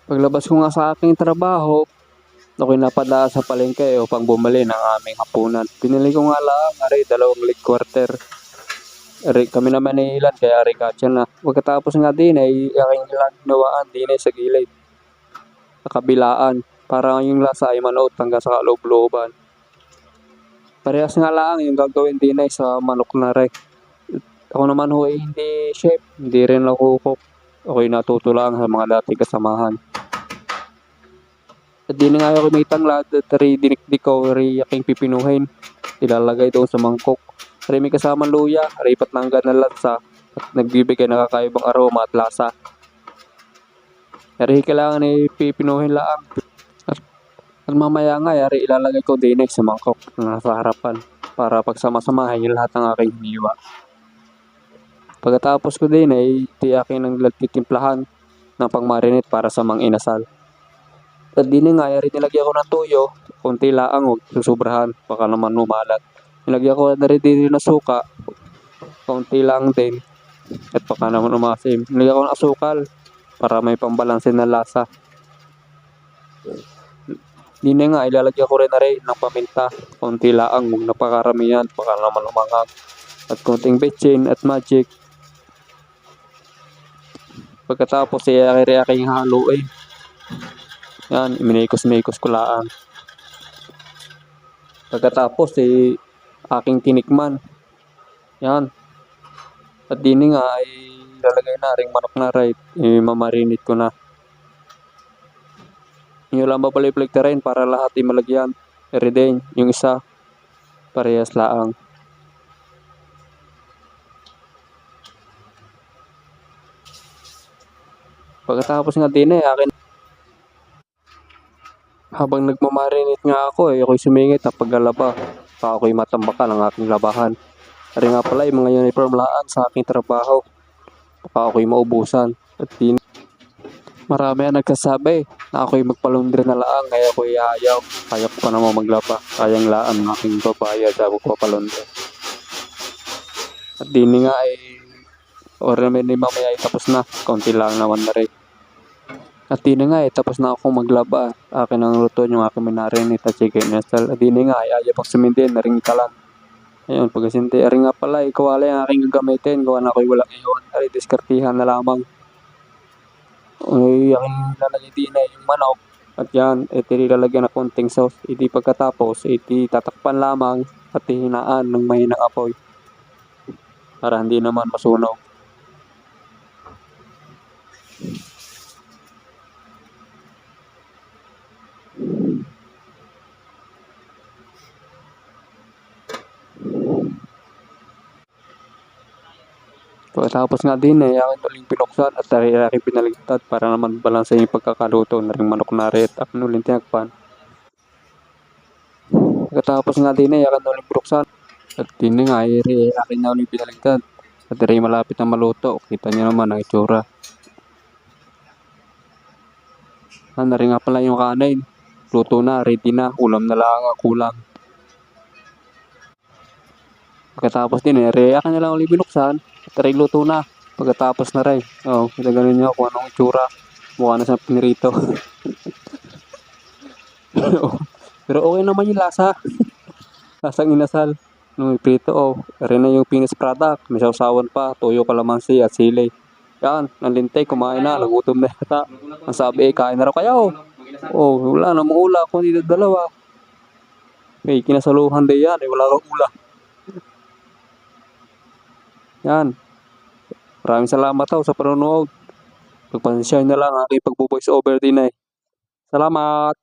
Paglabas ko nga sa aking trabaho, ako'y napadaan sa palengke upang bumili ng aming hapunan. Pinili ko nga lang, aray, 2 leg quarter. Aray, kami naman ay ilan, kaya aray katya na. Pagkatapos nga din ay aking ilan hinawaan din ay sa gilid, sa kabilaan. Para yung lasa ay manood hanggang sa kaloob-looban. Parehas nga lang yung gagawin din ay sa manok na rin. Ako naman ho ay hindi chef, hindi rin ako cook. Ako'y natuto lang sa mga dating kasamahan. At di na nga ako may tanglad at dinikdik ko aking pipinuhin. Ilalagay doon sa mangkok. May kasamang luya, patnanggan ng lansa at nagbibigay ng kakaibang aroma at lasa. Kailangan ay pipinuhin lang. At mamaya nga ilalagay ko din sa mangkok na nasa harapan para pagsama-samahin yung lahat ng aking hiniwa. Pagkatapos ko din ay aking nang titimplahan ng pang-marinate para sa mang inasal. At din nga nilagyan ko ng toyo, konti lang, huwag susubrahan, baka naman umalat. Nilagyan ko na rin din ng suka, konti lang din, at baka naman umasim. Nilagyan ko ng asukal para may pambalansin na lasa. Di na nga, ilalagyan ko rin na rin ng paminta, konti lang, huwag napakaramihan, baka naman umanghang. At konting betchin at magic. Pagkatapos aking haluin. Yan, iminekos-mekos ko lang. Pagkatapos aking tinikman. Yan. At din nga ay lalagay na ring manok na right. Mamarinate ko na. Yung lang babalik rin para lahat malagyan. Din, yung isa parehas laang. Pagkatapos nga din akin habang nagmamarinate nga ako ako'y sumingit at paglalaba. Pa ako'y matambakan ang aking labahan. Ari nga pala yung mga uniform laan sa aking trabaho. Baka ako'y maubusan. At din marami ang nagsasabi na ako'y magpalundre na laang kaya ako'y ayaw. Kaya ko pa naman maglaba. Kayang laan ng aking babayad sa magpapalundre. At din nga namin mamaya tapos na. Konti lang naman na rin. At din nga tapos na akong maglaba. Akin ang luto yung aking minarinate at chicken nestle. At din nga ayaw pag sumindin na ring kalan. Ayun, pagkasinti, ari nga pala, ikawala yung aking gagamitin. Gawa na ako'y walang iyon. Ari, diskartihan na lamang. Ay, aking lalagay din yung manok. At yan, lalagyan na konting sauce. Iti pagkatapos, tatakpan lamang at hinaan ng mahinang apoy. Para hindi naman masunog. Pagkatapos nga din aking uling pinuksan at aking pinaligtad para naman balansa yung pagkakaluto na ring manok na rin at aking uling tinagpan. Pagkatapos nga din aking uling pinuksan at din nga aking na uling pinaligtad at malapit na maluto. Kita niyo naman ang itsura. Rin nga pala yung kanin. Luto na, ready na, ulam na lang ang kulang. Pagkatapos din akin na lang ulit binuksan at luto na. Pagkatapos na rin. Kita ganun niyo kung anong itsura. Mukha na sa pinirito. Pero okay naman yung lasa. Lasang inasal. Nung iprito, rin na yung finished product. May sausawan pa, toyo, kalamansi at sili. Yan, nalintay, kumain na, nagutom na yata. Ang sabi kain na raw kayo. Wala namang ula kung dito dalawa. May kinasaluhan din yan, wala kang ula. Yan. Maraming salamat sa panonood. Pagpasensyahan na lang aking pagbo-voice over din Salamat!